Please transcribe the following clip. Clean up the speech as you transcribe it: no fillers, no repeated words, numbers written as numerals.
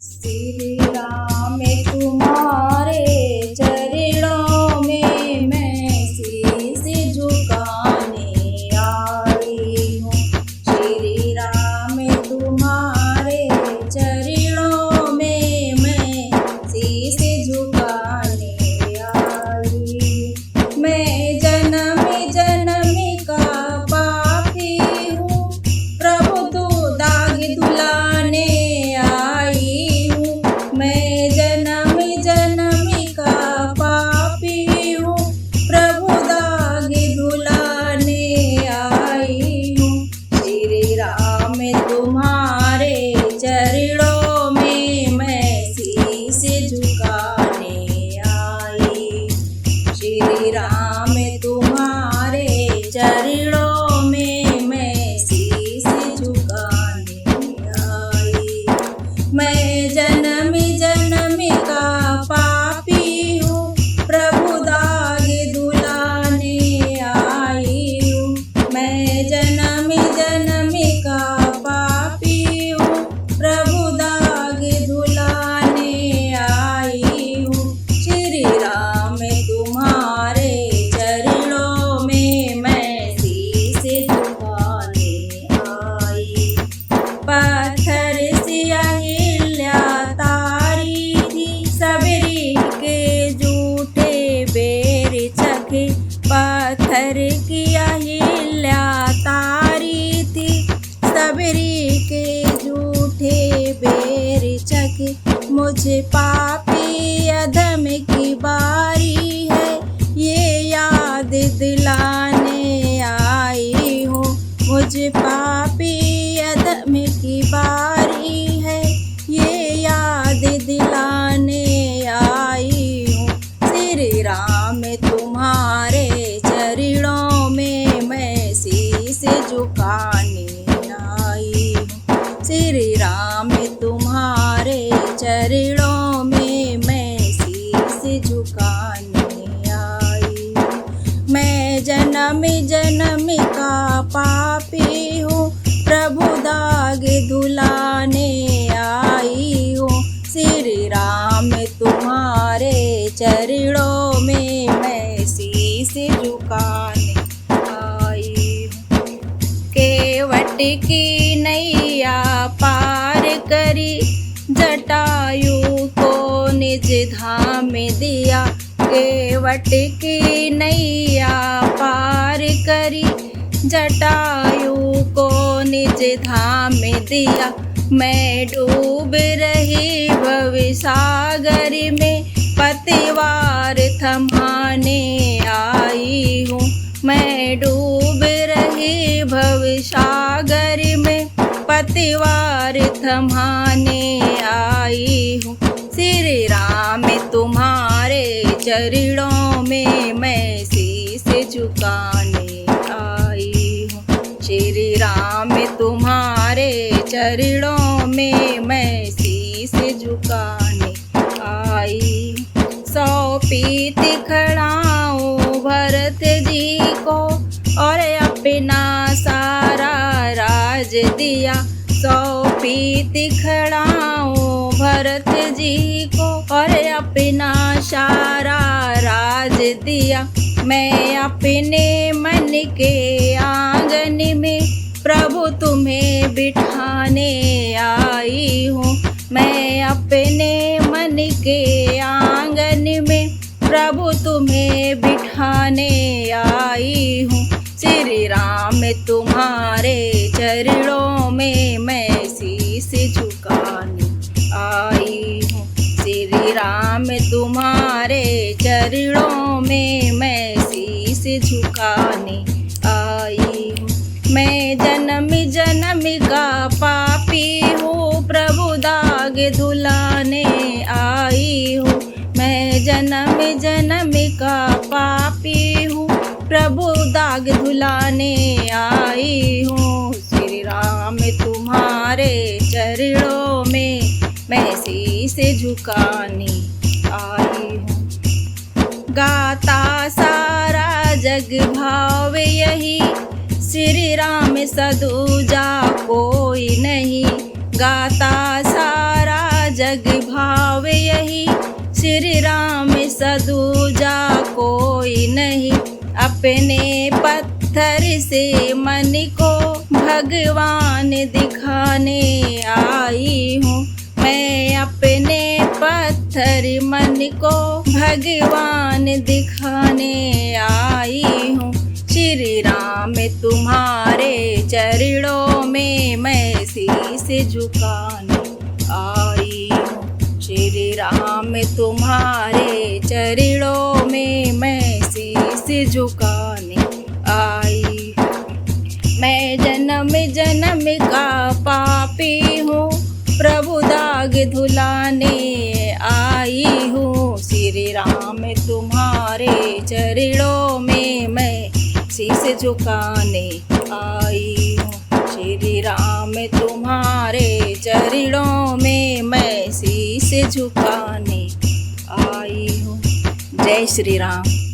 श्री राम तुम्हारे चरणों में मैं शीश झुकाने आई हूँ। श्री राम तुम्हारे चरणों में मैं शीश झुकाने आई हूँ। मैं जन्म जन्म का पापी हूँ, प्रभु तू दाग दुलाने आई हूँ। मैं जन्म जन्म का पापी हूँ, प्रभु दाग दुलाने आई हूँ। श्री राम तुम्हारे चरणों में मैं शीश झुकाने आई। श्री राम तुम्हारे चरणों में मैं शीश झुकाने आई। मैं जन्म जन्म का पापी हूँ, प्रभु दाग दुलाने आई हूँ। मैं जन्म जन्म का पापी हूँ, प्रभु दाग दुलाने आई हूँ। श्री राम तुम्हारे चरणों में मैं शीश झुकाने आई। पत्थर से अहिल्या तारी थी, सबरी के झूठे बेर चखे। पत्थर की अहिल्या तारी थी, सबरी के झूठे बेर चखे। मुझे पापी अधम की बारी है, ये याद दिलाने आई हूँ। मुझे पापी अधम की बारी है, ये याद दिलाने आई हूँ। श्री राम तुम्हारे चरणों में मैं शीश झुकाने आई हूँ। श्री राम तुम्हारे चरणों में मैं शीश झुकाने आई। मैं जन्म जन्म का पापी हूँ, प्रभु दाग दुलाने आई हूँ। श्री राम तुम्हारे चरणों में मैं शीश झुकाने आई हूँ। केवट की नैया पार करी, जटायु को निज धाम दिया। केवट की नैया पार करी, जटायु को निज धाम दिया। मैं डूब रही भवसागर में, पतवार थमाने आई हूँ। मैं डूब रही भवसागर में, पतवार थमाने आई हूँ। श्री राम तुम्हारे चरणों में मैं शीश झुकाने आई हूँ। श्री राम तुम्हारे चरणों में मैं शीश झुकाने आई। सौंपी तिखड़ाऊँ भरत जी को, और अपना सारा राज दिया। सौंपी तिखड़ाऊँ भरत जी को, और अपना सारा राज दिया। मैं अपने मन के आंगन में प्रभु तुम्हें बिठाने आई हूँ। मैं अपने मन के आंगन में प्रभु तुम्हें बिठाने आई हूँ। श्री राम तुम्हारे चरणों में मैं शीश झुकाने आई हूँ। श्री राम तुम्हारे चरणों में मैं शीश झुकाने आई हूँ। मैं जन्म जन्म का पापी हूँ, प्रभु दाग धुलाने आई हूँ। मैं जन्म जन्म का पापी हूँ, प्रभु दाग धुलाने आई हूँ। श्री राम तुम्हारे चरणों में मैं शीश झुकाने आई हूँ। गाता सारा जग भाव यही, श्री राम सदूजा कोई नहीं। गाता सारा जग भाव यही, श्री राम सदूजा कोई नहीं। अपने पत्थर से मन को भगवान दिखाने आई हूँ। मैं अपने पत्थर मन को भगवान दिखाने आई हूँ। श्री राम तुम्हारे चरणों में मैं शीश झुकाने आई हूँ। श्री राम तुम्हारे चरणों में मैं शीश झुकाने आई हूँ। मैं जन्म जन्म का पापी हूँ, प्रभु दाग धुलाने आई हूँ। श्री राम तुम्हारे चरणों में मैं शीश झुकाने आई हूँ। श्री राम तुम्हारे चरणों में मैं शीश झुकाने आई हूँ। जय श्री राम।